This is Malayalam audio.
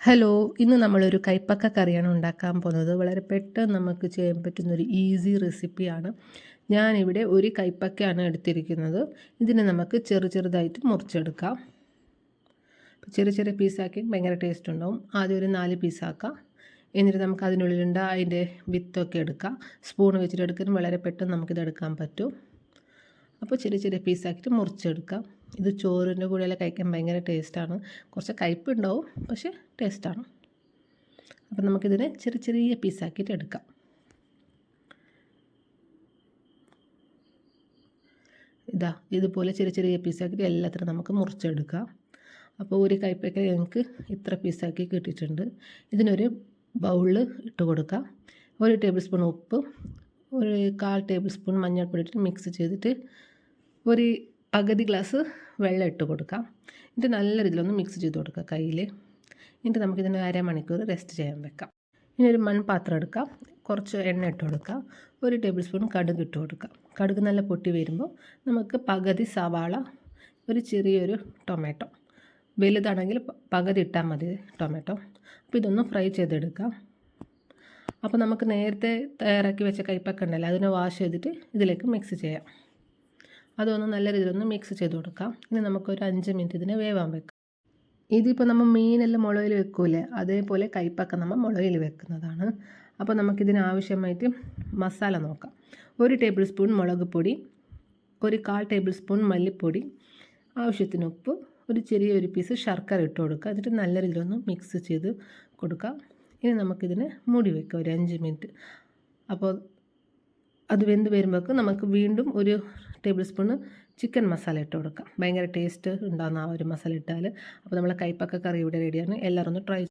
ഹലോ, ഇന്ന് നമ്മളൊരു കൈപ്പക്ക കറിയാണ് ഉണ്ടാക്കാൻ പോകുന്നത്. വളരെ പെട്ടെന്ന് നമുക്ക് ചെയ്യാൻ പറ്റുന്നൊരു ഈസി റെസിപ്പിയാണ്. ഞാനിവിടെ ഒരു കൈപ്പക്കയാണ് എടുത്തിരിക്കുന്നത്. ഇതിനെ നമുക്ക് ചെറുതായിട്ട് മുറിച്ചെടുക്കാം. ചെറിയ ചെറിയ പീസാക്കി ഭയങ്കര ടേസ്റ്റ് ഉണ്ടാവും. ആദ്യം ഒരു 4 പീസാക്കാം. എന്നിട്ട് നമുക്ക് അതിനുള്ളിലുണ്ട് അതിൻ്റെ വിത്തൊക്കെ എടുക്കാം. സ്പൂൺ വെച്ചിട്ട് എടുക്കാൻ വളരെ പെട്ടെന്ന് നമുക്കിത് എടുക്കാൻ പറ്റും. അപ്പോൾ ചെറിയ ചെറിയ പീസാക്കിയിട്ട് മുറിച്ചെടുക്കാം. ഇത് ചോറിൻ്റെ കൂടെയെല്ലാം കഴിക്കാൻ ഭയങ്കര ടേസ്റ്റാണ്. കുറച്ച് കയ്പ്പുണ്ടാവും, പക്ഷേ ടേസ്റ്റാണ്. അപ്പോൾ നമുക്കിതിനെ ചെറിയ പീസാക്കിയിട്ട് എടുക്കാം. ഇതുപോലെ ചെറിയ പീസാക്കിയിട്ട് എല്ലാത്തിനും നമുക്ക് മുറിച്ചെടുക്കാം. അപ്പോൾ ഒരു കയ്പ്പയ്ക്ക ഞങ്ങൾക്ക് ഇത്ര പീസാക്കി കിട്ടിയിട്ടുണ്ട്. ഇതിനൊരു ബൗളിൽ ഇട്ട് കൊടുക്കാം. 1 ടേബിൾ സ്പൂൺ ഉപ്പ്, ഒരു 1/4 ടേബിൾ സ്പൂൺ മഞ്ഞൾപ്പൊടി ഇട്ടിട്ട് മിക്സ് ചെയ്തിട്ട് ഒരു പകുതി ഗ്ലാസ് വെള്ളം ഇട്ട് കൊടുക്കാം. എന്നിട്ട് നല്ല രീതിയിലൊന്ന് മിക്സ് ചെയ്ത് കൊടുക്കുക കയ്യിൽ. എന്നിട്ട് നമുക്കിതിന് അരമണിക്കൂർ റെസ്റ്റ് ചെയ്യാൻ വെക്കാം. ഇനി ഒരു മൺപാത്രം എടുക്കാം. കുറച്ച് എണ്ണ ഇട്ട് കൊടുക്കാം. 1 ടേബിൾ സ്പൂൺ കടുക് ഇട്ട് കൊടുക്കാം. കടുക് നല്ല പൊട്ടി വരുമ്പോൾ നമുക്ക് പകുതി സവാള, ഒരു ചെറിയൊരു ടൊമാറ്റോ, വലുതാണെങ്കിൽ പകുതി ഇട്ടാൽ മതി ടൊമാറ്റോ. അപ്പോൾ ഇതൊന്ന് ഫ്രൈ ചെയ്തെടുക്കാം. അപ്പോൾ നമുക്ക് നേരത്തെ തയ്യാറാക്കി വെച്ച കയ്പ്പക്ക ഉണ്ടല്ലോ, അതിനെ വാഷ് ചെയ്തിട്ട് ഇതിലേക്ക് മിക്സ് ചെയ്യാം. അതൊന്ന് നല്ല രീതിയിലൊന്ന് മിക്സ് ചെയ്ത് കൊടുക്കാം. ഇനി നമുക്കൊരു 5 മിനിറ്റ് ഇതിനെ വേവാൻ വെക്കാം. ഇതിപ്പോൾ നമ്മൾ മീനെല്ലാം മുളകിൽ വെക്കൂലേ, അതേപോലെ കയ്പ്പക്ക നമ്മൾ മുളകിൽ വെക്കുന്നതാണ്. അപ്പോൾ നമുക്കിതിന് ആവശ്യമായിട്ട് മസാല നോക്കാം. 1 ടേബിൾ സ്പൂൺ മുളക് പൊടി, ഒരു 1/4 ടേബിൾ സ്പൂൺ മല്ലിപ്പൊടി, ആവശ്യത്തിന് ഉപ്പ്, ഒരു ചെറിയൊരു പീസ് ശർക്കര ഇട്ട് കൊടുക്കുക. എന്നിട്ട് നല്ല രീതിയിലൊന്ന് മിക്സ് ചെയ്ത് കൊടുക്കാം. ഇനി നമുക്കിതിനെ മൂടി വെക്കാം ഒരു 5 മിനിറ്റ്. അപ്പോൾ അത് വെന്ത് വരുമ്പോഴേക്ക് നമുക്ക് വീണ്ടും ഒരു ടേബിൾ സ്പൂണ് ചിക്കൻ മസാല ഇട്ട് കൊടുക്കാം. ഭയങ്കര ടേസ്റ്റ് ഉണ്ടാകുന്ന ആ ഒരു മസാല ഇട്ടാൽ. അപ്പോൾ നമ്മളെ കൈപ്പക്ക കറി ഇവിടെ റെഡിയാണ്. എല്ലാവരും ഒന്ന് ട്രൈ